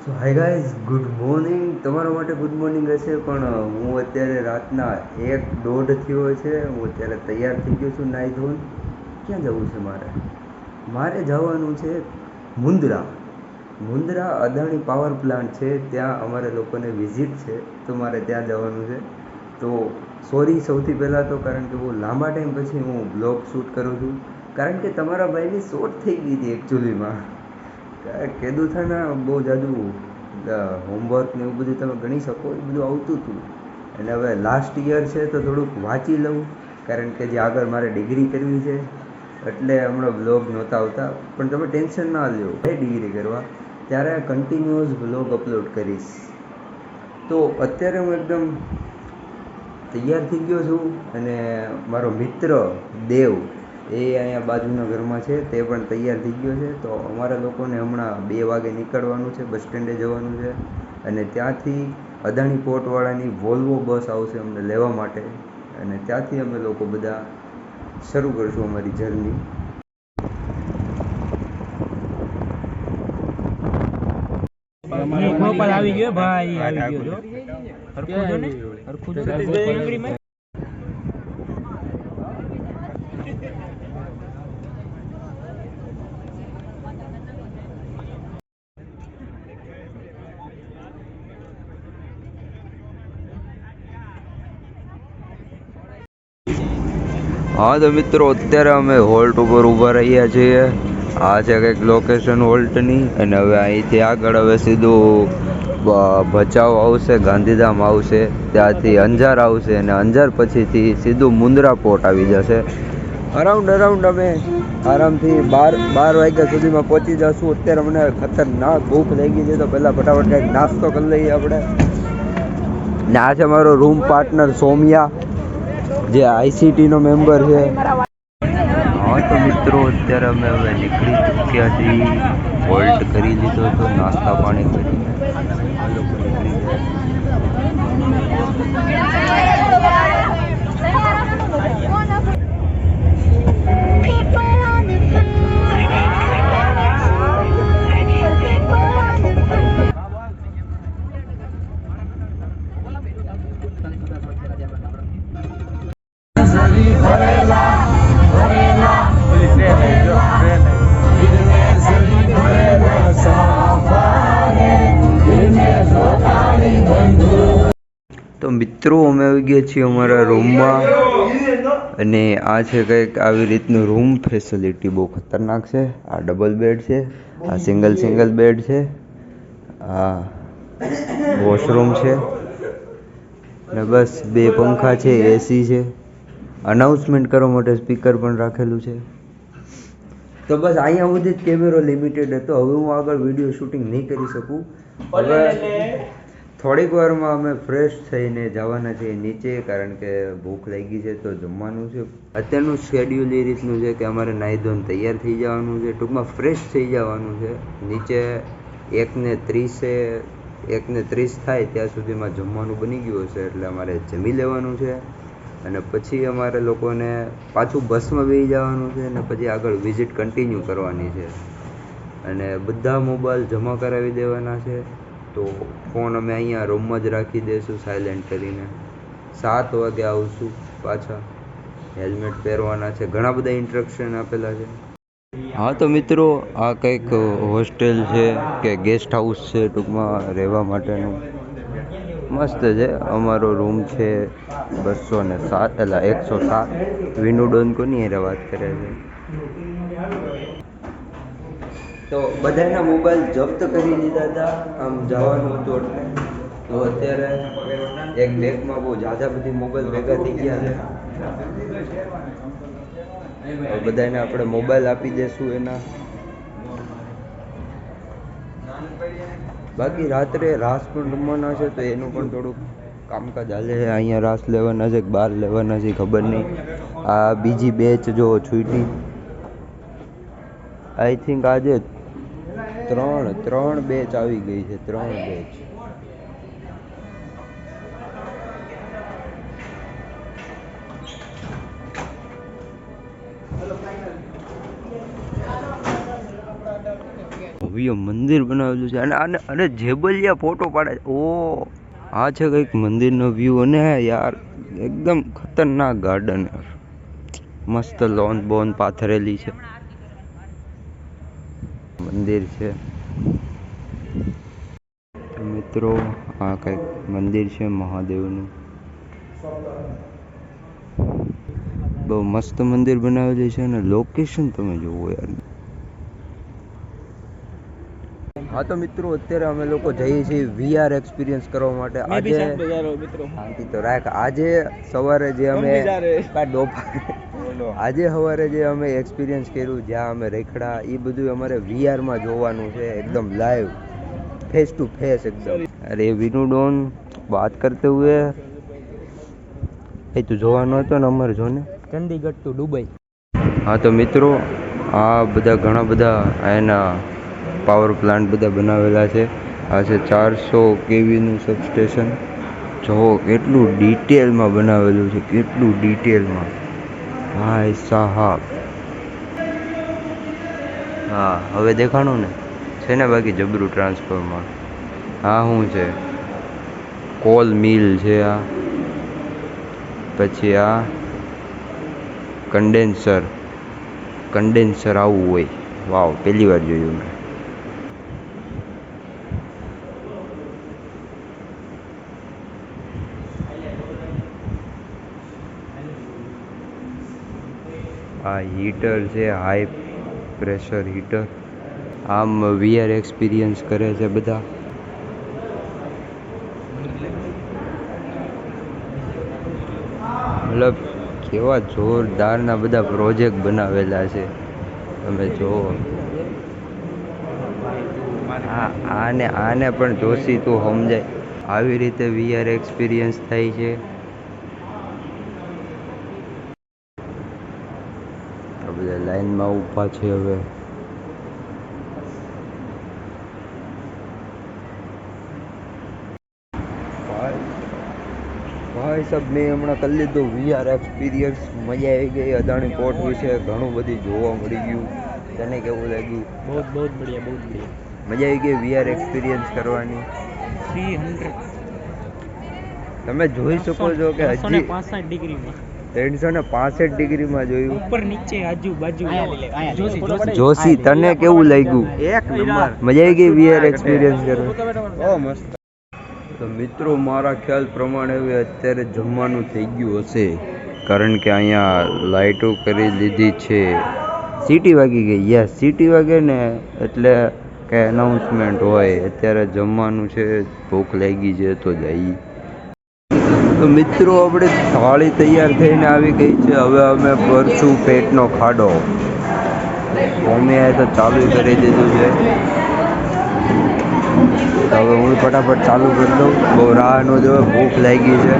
સો hi guys, good morning. તમારા માટે good morning હશે, પણ હું અત્યારે રાતના 1:30 થયો છે. હું અત્યારે તૈયાર થઈ ગયો છું નાહી ધોઈને. ક્યાં જવું છે મારે જવાનું છે મુન્દ્રા. મુન્દ્રા અદાણી પાવર પ્લાન્ટ છે, ત્યાં અમારે લોકોને વિઝિટ છે, તો મારે ત્યાં જવાનું છે. તો સોરી સૌથી પહેલાં તો, કારણ કે બહુ લાંબા ટાઈમ પછી હું બ્લોગ શૂટ કરું છું, કારણ કે તમારા ભાઈની શોર્ટ થઈ ગઈ હતી એકચ્યુઅલીમાં. કીધું થાય ને, બહુ જાજુ હોમવર્ક ને એવું બધું તમે ગણી શકો, એ બધું આવતું હતું. અને હવે લાસ્ટ યર છે તો થોડુંક વાંચી લઉં, કારણ કે જે આગળ મારે ડિગ્રી કરવી છે, એટલે હમણાં બ્લોગ નહોતા આવતા. પણ તમે ટેન્શન ના લો, ડિગ્રી કરવા ત્યારે કન્ટિન્યુઅસ બ્લોગ અપલોડ કરીશ. તો અત્યારે હું એકદમ તૈયાર થઈ ગયો છું, અને મારો મિત્ર દેવ એ અહીંયા બાજુના ઘરમાં છે, તે પણ તૈયાર થઈ ગયો છે. તો અમારા લોકોને હમણાં 2 વાગે નીકળવાનું છે, બસ સ્ટેન્ડે જવાનું છે, અને ત્યાંથી અદાણી પોર્ટવાળાની વોલ્વો બસ આવશે અમને લેવા માટે, અને ત્યાંથી અમે લોકો બધા શરૂ કરીશું અમારી જર્ની. આવી ગયો ભાઈ, આવી ગયો હરખું જો ને, હરખું જો. હા તો મિત્રો, અત્યારે અમે હોલ્ટ ઉપર ઊભા રહ્યા છીએ. આ છે કંઈક લોકેશન હોલ્ટની, અને હવે અહીંથી આગળ હવે સીધું ભચાઉ આવશે, ગાંધીધામ આવશે, ત્યાંથી અંજાર આવશે, અને અંજાર પછીથી સીધું મુન્દ્રા પોર્ટ આવી જશે. અરાઉન્ડ અમે આરામથી 12 વાગ્યા સુધીમાં પહોંચી જશું. અત્યારે મને ખતરનાક ભૂખ લાગી છે, તો પહેલાં ફટાફટ કંઈક નાસ્તો કરી લઈએ આપણે. ને આ છે મારો રૂમ પાર્ટનર સોમિયા, જે આઈસીટીનો મેમ્બર છે. હા તો મિત્રો, અત્યારે અમે હવે નીકળી ચૂક્યા છીએ. હોલ્ટ કરી લીધો હતો, નાસ્તા પાણી કરીને આ લોકો નીકળી તો મિત્રો, અમે આવી ગયા છીએ અમારા રૂમમાં, અને આ છે કંઈક આવી રીતનું રૂમ. ફેસિલિટી બહુ ખતરનાક છે. આ ડબલ બેડ છે, આ સિંગલ બેડ છે, આ વોશરૂમ છે, ને બસ 2 પંખા છે, એસી છે, અનાઉન્સમેન્ટ કરવા માટે સ્પીકર પણ રાખેલું છે. તો બસ અહીંયા સુધી જ કેમેરો લિમિટેડ હતો. હવે હું આગળ વિડીયો શૂટિંગ નહીં કરી શકું. હવે થોડીક વારમાં અમે ફ્રેશ થઈને જવાના છીએ નીચે, કારણ કે ભૂખ લાગી છે, તો જમવાનું છે. અત્યારનું શેડ્યુલ એ રીતનું છે કે અમારે નાહી ધોઈને તૈયાર થઈ જવાનું છે, ટૂંકમાં ફ્રેશ થઈ જવાનું છે. નીચે 1:30 થાય ત્યાં સુધીમાં જમવાનું બની ગયું હશે, એટલે અમારે જમી લેવાનું છે, અને પછી અમારે લોકોને પાછું બસમાં બેસી જવાનું છે, અને પછી આગળ વિઝિટ કન્ટિન્યુ કરવાની છે, અને બધા મોબાઈલ જમા કરાવી દેવાના છે. તો ફોન અમે અહીંયા રૂમમાં જ રાખી દઈશું સાયલેન્ટ કરીને. 7 વાગે આવશું પાછા. હેલ્મેટ પહેરવાના છે, ઘણા બધા ઇન્સ્ટ્રક્શન આપેલા છે. હા તો મિત્રો, આ કંઈક હોસ્ટેલ છે કે ગેસ્ટ હાઉસ છે, ટૂંકમાં રહેવા માટેનું. મસ્ત છે. અમારો રૂમ છે 207, એટલે 107. વિનુડોન કોની હારે વાત કરે છે. તો બધાના મોબાઈલ જપ્ત કરી દીધા હતા, આમ જવાનું હતું એટલે. તો અત્યારે એક બેગમાં બહુ ઝાઝા બધી મોબાઈલ ભેગા થઈ ગયા છે. બધાને આપણે મોબાઈલ આપી દઈશું એના. બાકી રાત્રે રાસ પણ રમવાના છે, તો એનું પણ થોડુંક કામકાજ હાલે છે. અહીંયા રાસ લેવાના છે, બહાર લેવાના છે, ખબર નહીં. આ બીજી બેચ જો છૂટી, આઈ થિંક આજે 3 બેચ આવી ગઈ છે. 3 બેચ. ભવ્ય મંદિર બનાવેલું છે અને અને જેબલિયા ફોટો પાડે છે. ઓ આ છે કંઈક મંદિરનો વ્યૂ અને યાર એકદમ ખતરનાક ગાર્ડન, મસ્ત લોન બોન પાથરેલી છે, મંદિર છે. તો મિત્રો આ કંઈક મંદિર છે મહાદેવનું, બહુ મસ્ત મંદિર બનાવેલું છે અને લોકેશન તમે જુઓ યાર. હા તો મિત્રો અત્યારે અમે લોકો જઈએ છીએ VR એક્સપિરિયન્સ કરવા માટે. આજે શાંતિ તો રાખ. આજે સવારે જે અમે આજે સવારે જે અમે એક્સપિરિયન્સ કર્યું, જ્યાં અમે રેખડા, એ બધું અમારે VRમાં જોવાનું છે, એકદમ લાઈવ, फेस टू फेस एकदम. अरे विनू डॉन बात करते हुए એ તું જોવાનો હતો ને અમારે જોને ચંદીગઢ ટુ દુબઈ. હા તો મિત્રો આ બધા ઘણા બધા એના પાવર પ્લાન્ટ બધા બનાવેલા છે. આ છે 400 kVનું સબસ્ટેશન. જો કેટલું ડિટેલમાં બનાવેલું છે, કેટલું ડિટેલમાં ભાઈ સાહેબ. હા હવે દેખાણું ને છે ને, બાકી જબરું ટ્રાન્સફોર્મર. હા શું છે, કોલ મિલ છે આ, પછી આ કન્ડેન્સર આવું હોય. વાવ, પહેલી વાર જોયું મેં. આ હીટર છે, હાઈ પ્રેશર હીટર. આમ VR એક્સપિરિયન્સ કરે છે બધા. મતલબ કેવા જોરદારના બધા પ્રોજેક્ટ બનાવેલા છે, તમે જુઓ. આને પણ જોશી તું સમજાય, આવી રીતે VR એક્સપિરિયન્સ થાય છે. આ બધા લાઈનમાં ઊભા છે હવે. ભાઈ સાહેબ મેં હમણાં કરી લીધું VR એક્સપિરિયન્સ, મજા આવી ગઈ. અદાણી પોર્ટ વિશે ઘણું બધું જોવા મળી ગયું. તને કેવું લાગ્યું? બહુ બઢિયા, બહુ બઢિયા. મજા આવી ગઈ VR એક્સપિરિયન્સ કરવાની. 300 તમે જોઈ શકો છો કે હજી 365 ડિગ્રીમાં 365 ડિગ્રીમાં જોયું. ઉપર નીચે આજુબાજુ. જોશી તને કેવું લાગ્યું? એક નંબર. મજા આવી ગઈ VR એક્સપિરિયન્સ કરવા. બહુ મસ્ત. તો મિત્રો મારા ખ્યાલ પ્રમાણે હવે અત્યારે જમવાનું થઈ ગયું હશે, કારણ કે અહીંયા લાઇટો કરી લીધી છે. સીટી વાગી ગઈ. યસ, સીટી વાગે ને એટલે કે એનાઉન્સમેન્ટ હોય અત્યારે જમવાનું છે, ભૂખ લાગી છે તો જઈ. તો મિત્રો આપણે થાળી તૈયાર થઈને આવી ગઈ છે. હવે અમે ભરશું પેટનો ખાડો. મમ્મીએ તો ચાલુ કરી દીધું છે, તો હવે હું ફટાફટ ચાલુ કરી દઉં. બહુ રાહ ન જોવે, ભૂખ લાગી છે.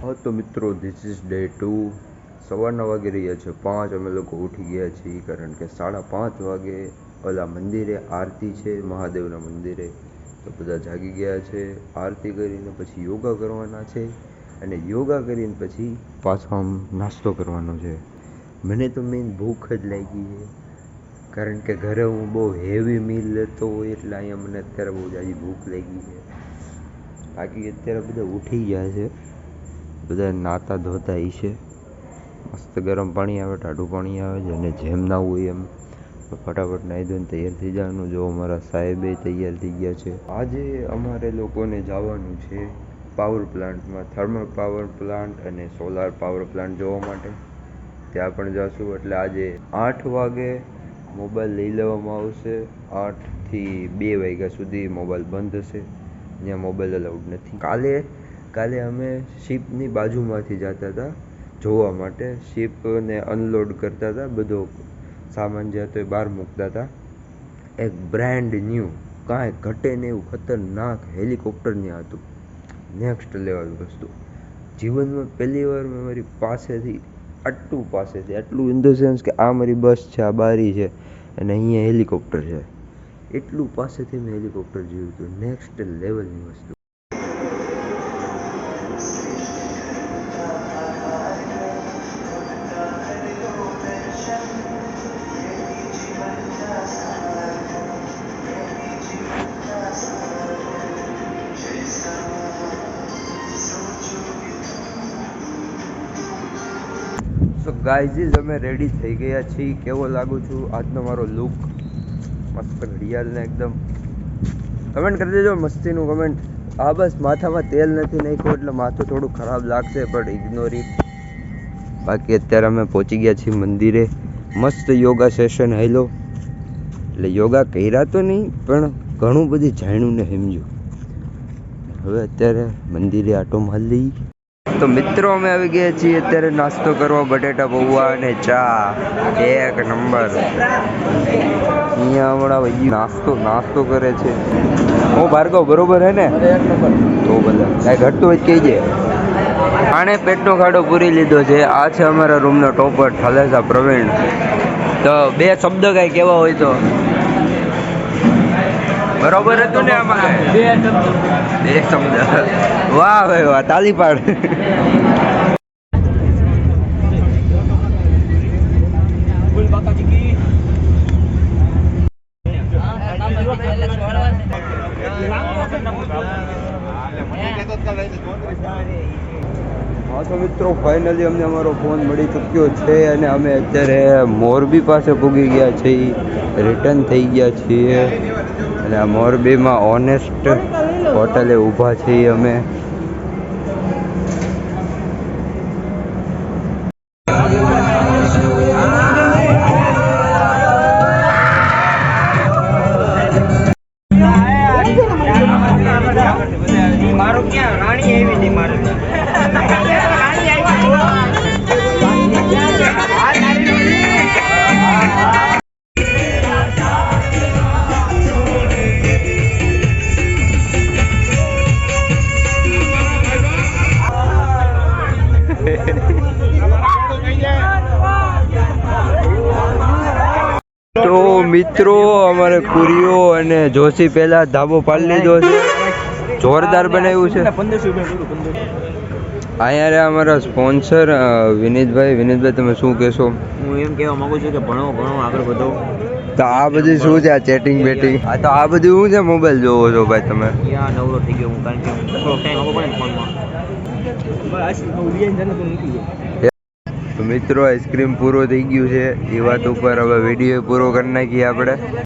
હા તો મિત્રો ધીસ ઇઝ ડે 2. સવારના વાગી રહ્યા છે 5. અમે લોકો ઉઠી ગયા છીએ, કારણ કે 5:30 વાગે ઓલા મંદિરે આરતી છે, મહાદેવના મંદિરે. તો બધા જાગી ગયા છે. આરતી કરીને પછી યોગા કરવાના છે, અને યોગા કરીને પછી પાછો આમ નાસ્તો કરવાનો છે. મને તો મેઇન ભૂખ જ લાગી છે, કારણ કે ઘરે હું બહુ હેવી મીલ લેતો હોય, એટલે અહીંયા મને અત્યારે બહુ જાજી ભૂખ લાગી છે. બાકી અત્યારે બધા ઉઠી ગયા છે, બધા નાતા ધોતા છે. મસ્ત ગરમ પાણી આવે, ટાઢું પાણી આવે, જેને જેમ ના હોય એમ. ફટાફટ નાહી ધોઈને તૈયાર થઈ જવાનું. જો અમારા સાહેબે તૈયાર થઈ ગયા છે. આજે અમારે લોકોને જવાનું છે પાવર પ્લાન્ટમાં, થર્મલ પાવર પ્લાન્ટ અને સોલાર પાવર પ્લાન્ટ જોવા માટે. ત્યાં પણ જશું. એટલે આજે 8 વાગે મોબાઈલ લઈ લેવામાં આવશે. 8 થી 2 વાગ્યા સુધી મોબાઈલ બંધ હશે. ત્યાં મોબાઈલ અલાઉડ નથી. કાલે અમે શિપની બાજુમાંથી જતા હતા જોવા માટે. શિપને અનલોડ કરતા હતા, બધો સામાન જે હતો એ બહાર મૂકતા હતા. એક બ્રાન્ડ ન્યૂ, કાંઈ ઘટે ને એવું ખતરનાક હેલિકોપ્ટર ત્યાં હતું. નેક્સ્ટ લેવલ વસ્તુ. જીવનમાં પહેલી વાર મેં મારી પાસેથી આટલું ઇન ધ સેન્સ કે આ મારી બસ છે, આ બારી છે અને અહીંયા હેલિકોપ્ટર છે, એટલું પાસેથી મેં હેલિકોપ્ટર જોયું હતું. નેક્સ્ટ લેવલની વસ્તુ. સો ગાઈઝ અમે રેડી થઈ ગયા છીએ. કેવો લાગુ છું આજનો મારો લુક? મસ્ત ઘડિયાળને એકદમ કમેન્ટ કરી દેજો, મસ્તીનું કમેન્ટ. હા બસ માથામાં તેલ નથી નાખ્યું એટલે માથું થોડું ખરાબ લાગશે, પણ ઇગ્નોર ઇટ. બાકી અત્યારે અમે પહોંચી ગયા છીએ મંદિરે. મસ્ત યોગા સેશન હાલ્યો, એટલે યોગા કર્યા તો નહીં પણ ઘણું બધું જાણ્યું ને સમજ્યું. હવે અત્યારે મંદિરે આટો મારી લઈ. તો મિત્રો અમે આવી ગયા છીએ અત્યારે નાસ્તો કરવા. બટેટા પૌવા અને ચા એક નંબર. અહીંયા હમણાં ભાઈ નાસ્તો કરે છે. ઓ ભાર્ગવ બરોબર હે ને? તો બધા કાંઈ ઘટતું હોય કહેજે. આણે પેટનો ખાડો પૂરી લીધો છે. આ છે અમારા રૂમનો ટોપર ઠાલેસા પ્રવીણ. તો 2 શબ્દ કાંઈ કહેવા હોય તો? બરોબર હતું ને અમારે? 2 શબ્દ. વાહ ભાઈ વાહ, તાલી પાડ. હા તો મિત્રો ફાઇનલી અમને અમારો ફોન મળી ચૂક્યો છે અને અમે અત્યારે મોરબી પાસે પૂગી ગયા છીએ. રિટર્ન થઈ ગયા છીએ અને આ મોરબીમાં ઓનેસ્ટ હોટલે ઊભા છીએ અમે. મારું ક્યાં રાણી આવી હતી મારે. તો મિત્રો અમારે પુરીઓ અને જોશી પહેલા ધાબો પાડી લીધો છે. જોરદાર બનાવ્યું છે. અહીંયા રે અમારા સ્પોન્સર વિનીતભાઈ, તમે શું કહેશો? હું એમ કહેવા માંગુ છું કે ભણો આગળ વધો. તો આ બધું શું છે? આ ચેટિંગ બેટિંગ આ તો આ બધું શું છે? મોબાઈલ જોવો છો ભાઈ તમે? યા નવરો થઈ ગયો હું, કારણ કે થોડો ટાઈમ આપવો પડે ને ફોનમાં. તો મિત્રો આઈસ્ક્રીમ પૂરો થઈ ગયું છે એ વાત ઉપર હવે વિડીયો પૂરો કરી નાખીએ આપણે.